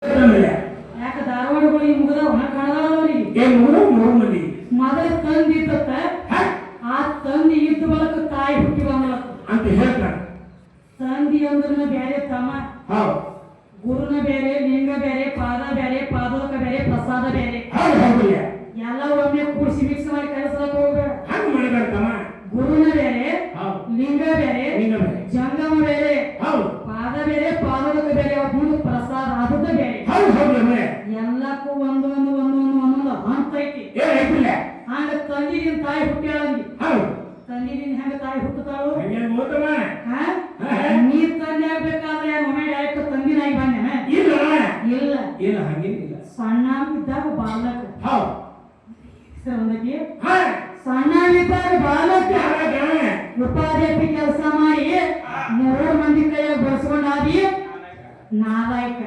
ಯಾಕ ಧಾರವಾಡಗಳಿಗೆ ಮುಗಿದ ಒಣ ಕಾಣದವರಿಗೆ ಏನ್ ಮೂರು ಮಂದಿ ಮೊದಲ ತಂದಿ ಇದ್ದತ್ತ ಆ ತಂದಿ ಇದ್ದ ಬಳಕ ತಾಯಿ ಹುಟ್ಟಿ ಬಂದಲತ್ತ ಅಂತ ಹೇಳ್ತಾರ. ತಂದಿ ಅಂದ್ರನ ಬೇರೆ ತಮ್ಮ, ಗುರುನ ಬೇರೆ, ಲಿಂಗ ಬೇರೆ, ಪಾದ ಬೇರೆ, ಪಾದಕ ಬೇರೆ, ಪ್ರಸಾದ ಬೇರೆ, ಎಲ್ಲ ಒಮ್ಮೆ ಕೂಡಿಸಿ ಮಿಕ್ಸ್ ಮಾಡಿ ಕಲಿಸಲಕ್ಕ ಹೋಗ್ಬೇಡ. ಹಂಗ ಮಾಡಿದಾರ ತಮ್ಮ. ಗುರುನ ಬೇರೆ, ಲಿಂಗ ಬೇರೆ, ಜಂಗಮ ಬೇರೆ, ಪಾದ ಬೇರೆ, ಪಾದಕ ಬೇರೆ, ಅವ್ರ ಪ್ರಸಾದ ಆದದ್ದ ಬೇರೆ. ಎಲ್ಲಕ್ಕೂ ಒಂದೊಂದು ಹಂತ ಐತಿ. ಹಂಗ ತಂದಿನ ತಾಯಿ ಹುಟ್ಟ್ಯಾಳಂಗಿ. ತಂದಿನ ಹೆಂಗ ತಾಯಿ ಹುಟ್ಟುತ್ತಾಳು? ನೀ ತಂದೆ ಆಗ್ಬೇಕಾದ್ರೆ ಒಮ್ಮೆ ಡೈರೆಕ್ಟ್ ತಂದಿನಾಗಿ ಬಂದೇನ? ಇಲ್ಲ. ಸಣ್ಣ ಇದ್ದಾಗ ಬಾಲಕ ಸಣ್ಣವಿದ್ದಾಗ ಬಾಲಕ ಉಪಾಧ್ಯಾಪಿ ಕೆಲಸ ಮಾಡಿ 3 ಮಂದಿ ಕೈಯಾಗ ಬಳಸ್ಕೊಂಡಾದಿ ನಾಲಾಯಕ.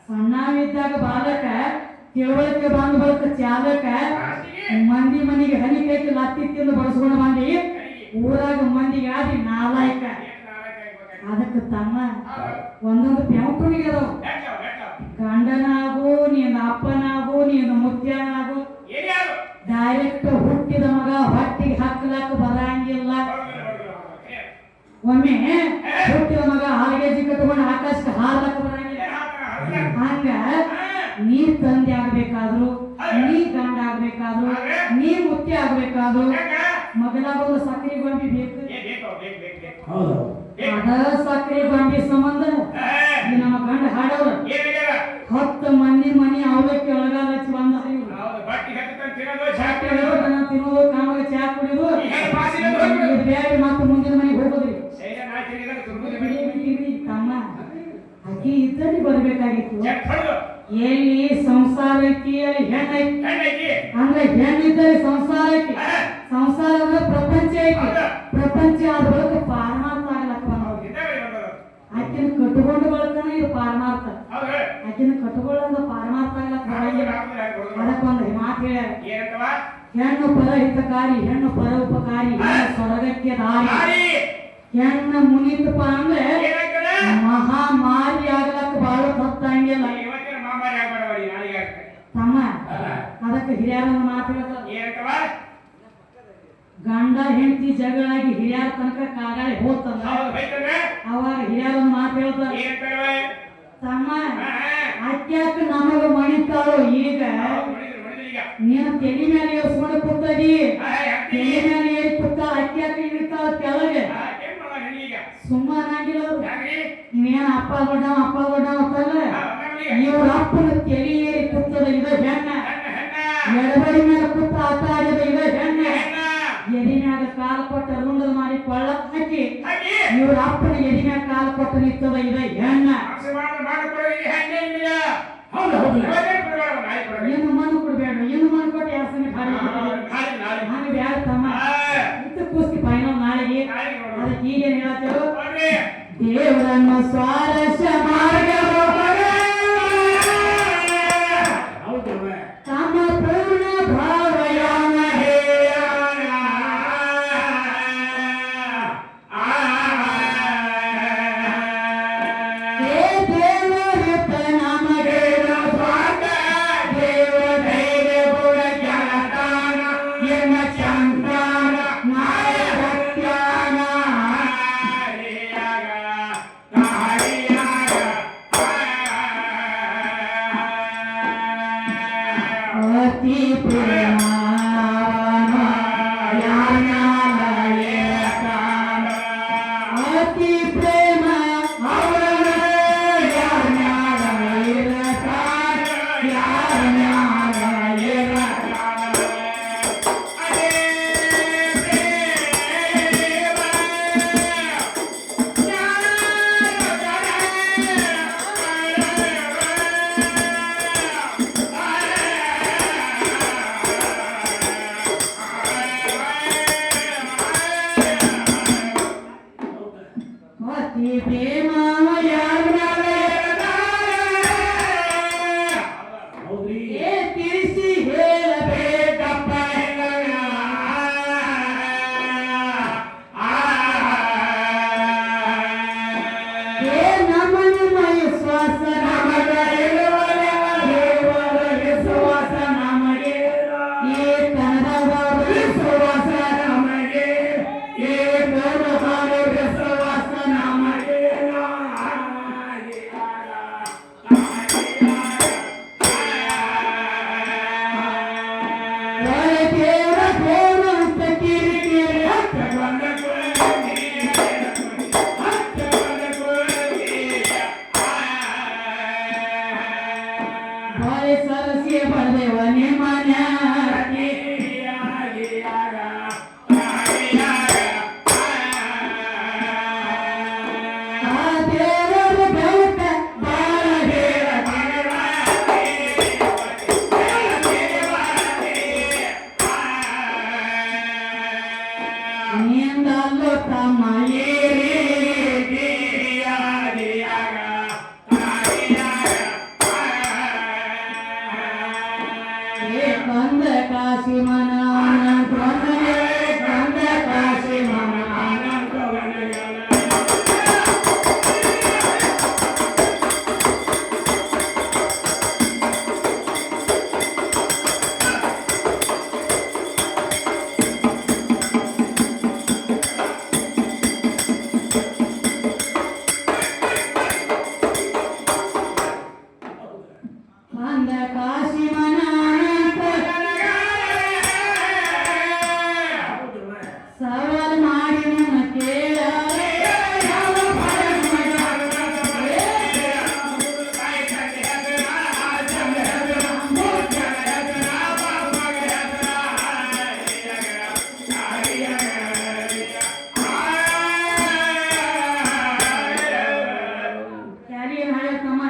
ಸಣ್ಣವಿದ್ದಾಗ ಬಾಲಕ ತಿಳುವಳಿಕೆ ಬಂದ ಬಳಿಕ ಚಾಲಕ ಮಂದಿ ಮನಿಗೆ ಹನಿ ಕೈಗೆ ಲತ್ತಿ ತಿಂದು ಬಳಸ್ಕೊಂಡು ಬಂದಿ ಊರಾಗ ಮಂದಿಗೆ ಆದಿ ನಾಲಾಯಕ. ಅದಕ್ಕೆ ತಮ್ಮ ಒಂದೊಂದು ಪ್ಯಾಂಪುಣಿಗೆ ಅದಾವ. ಗಂಡನಾಗು, ನೀನು ಅಪ್ಪನಾಗು, ನೀನು ಮುತ್ಯನಾಗು, ಡೈರೆಕ್ಟ್ ಹುಟ್ಟಿದ ಮಗ ಹೊಟ್ಟಿಗೆ ಹಾಕ್ಲಕ್ಕ ಬರಂಗಿಲ್ಲ. ಒಮ್ಮೆ ಹುಟ್ಟಿದ ಮಗ ಹಾಲ್ಗೆಜಿ ಕಟ್ಕೊಂಡು ಆಕಾಶಕ್ಕೆ ಹಾರ್ಲಕ್ಕ ಬರಂಗಿಲ್ಲ. ಹಂಗ ನೀ ತಂದೆ ಆಗ್ಬೇಕಾದ್ರು, ನೀ ಗಂಡ ಆಗ್ಬೇಕಾದ್ರು, ನೀ ಮುತ್ತಿ ಆಗ್ಬೇಕಾದ್ರು ಮಗನಾಗೋದು ಸಕ್ಕರೆ ಗೊಂಬಿ ಬೇಕು. ಅದ ಸಕ್ಕರೆ ಗೊಂಬಿ ಸಂಬಂಧ ನಮ್ಮ ಗಂಡ ಹಾಡವ್ರ 10 ಮಂದಿ ಮನಿ ಅವಲಕ್ಕಿ ಒಳಗಾಲ ಹಚ್ಚಿ ಬಂದ ತಿನ್ನೋದು, ಕಾಮಾಗ ಚಾ ಕುಡಿದು ಬೇರೆ ಮತ್ತೆ ಮುಂದಿನ ಮನೆಗೆ ಹೋಗೋದ್ರಿ. ತಮ್ಮ ಅಕ್ಕಿ ಇದ್ದಲ್ಲಿ ಬರ್ಬೇಕಾಗಿತ್ತು. ಎಲ್ಲಿ ಸಂಸಾರ ಐತಿ ಅಲ್ಲಿ ಹೆಣ್ಣೈತಿ. ಅಂದ್ರೆ ಹೆಣ್ಣಿದ್ದರೆ ಸಂಸಾರ ಐತಿ. ಸಂಸಾರ ಅಂದ್ರೆ ಪ್ರಪಂಚ ಐತಿ. ಪ್ರಪಂಚ ಆದ ಬಳಿಕ ಪಾರಮಾರ್ಥ ಆಗ್ಲಕ್ಕ ಬಂದವ್ರು. ಆಕಿನ ಕಟ್ಟುಕೊಂಡು ಬಳಕನ ಇದು ಪಾರಮಾರ್ಥ. ಆಕಿನ ಕಟ್ಟುಕೊಳ್ಳಂದ ಪಾರಮಾರ್ಥ ಆಗ್ಲಕ್ಕ ಬರಂಗಿಲ್ಲ. ಅದಕ್ಕೊಂದು ಮಾತು ಹೇಳ್ಯಾರ, ಹೆಣ್ಣು ಪರಹಿತಕಾರಿ, ಹೆಣ್ಣು ಪರ ಉಪಕಾರಿ, ಹೆಣ್ಣು ಸ್ವರ್ಗಕ್ಕೆ ದಾರಿ. ಹೆಣ್ಣ ಮುನಿತಪ್ಪ ಅಂದ್ರೆ ಮಹಾಮಾರಿ ಆಗ್ಲಕ್ಕ ಬಾಳ ಹೊತ್ತಂಗಿಲ್ಲ ತಮ್ಮ. ಅದಕ್ಕೆ ಹಿರಿಯರನ್ನ ಮಾತು ಹೇಳ್ತಾರ, ಗಂಡ ಹೆಂಡತಿ ಜಗಳಾಗಿ ಹಿರಿಯರ ತನಕ ಕಾಗಾಳಿ ಹೋಗ್ತದ. ಅವಾಗ ಹಿರಿಯರನ್ನ ಮಾತು ಹೇಳ್ತಾರ, ತಮ್ಮ ಅತ್ಯಾಕ ನಮಗ ಮಣಿತಾಳು. ಈಗ ನೀನು ತೆಲಿ ಮೇಲೆ ಏರ್ಸ್ಕೊಂಡು ಕೂತದಿ, ತೆಲಿ ಮೇಲೆ ಏರಿ ಕೂತ ಅತ್ಯಾಕ ಇರ್ತಾಳ ಕೆಳಗೆ. ಸುಮ್ಮನಾಗಿಲ್ಲ ನೀನ್ ಅಪ್ಪ ದೊಡ್ಡ ಅಂತಲ್ಲ, ಇವ್ರ ಅಪ್ಪನ ತೆಲಿ ಏರಿ ಕೂತದ ಇದ ಹೆಣ್ಣ. ಎಡಬಡಿ ಮೇಲೆ ಕೂತ ಆಟ ಆಡಿದ ಇದ ಹೆಣ್ಣ. ಎದಿ ಮ್ಯಾಗ ಕಾಲು ಕೊಟ್ಟ ರುಂಡದ ಮಾಡಿ ಕೊಳ್ಳ ಹಾಕಿ ಇವ್ರ ಅಪ್ಪನ ಎದಿ ಮ್ಯಾಗ ಕಾಲು ಕೊಟ್ಟ ನಿಂತದ ಇದ ಹೆಣ್ಣ. ಏನು ಮಣ್ಣು ಕೊಡ್ಬೇಡ, ಏನು ಮಣ್ಣು ಕೊಟ್ಟು ಯಾಸನೆ ಹಂಗ ಬ್ಯಾಡ ತಮ್ಮ. ಇತ್ತು ಕೂಸ್ತಿ ಫೈನಲ್ ನಾಳೆಗೆ. ಅದಕ್ಕೆ ಈಗೇನ್ ಹೇಳ್ತೇವೆ, ದೇವರನ್ನು ಸ್ವಾರಸ್ಯ ಮಾರ್ಗ ತಮ್ಮ ಪೂರ್ಣ ಭಾವಯಾನ ಬಾಯಿ ಸರಸಿ ಬಡದೇವ ನಿಮ್ಮನ್ಯಾಗ ಆ ದೇವರ ಬೆಳಕ ಬಾಳ ನಿಂದಲ್ಲೋ ತಮ್ಮ ಕಂದ ಕಾಶಿ ಮನ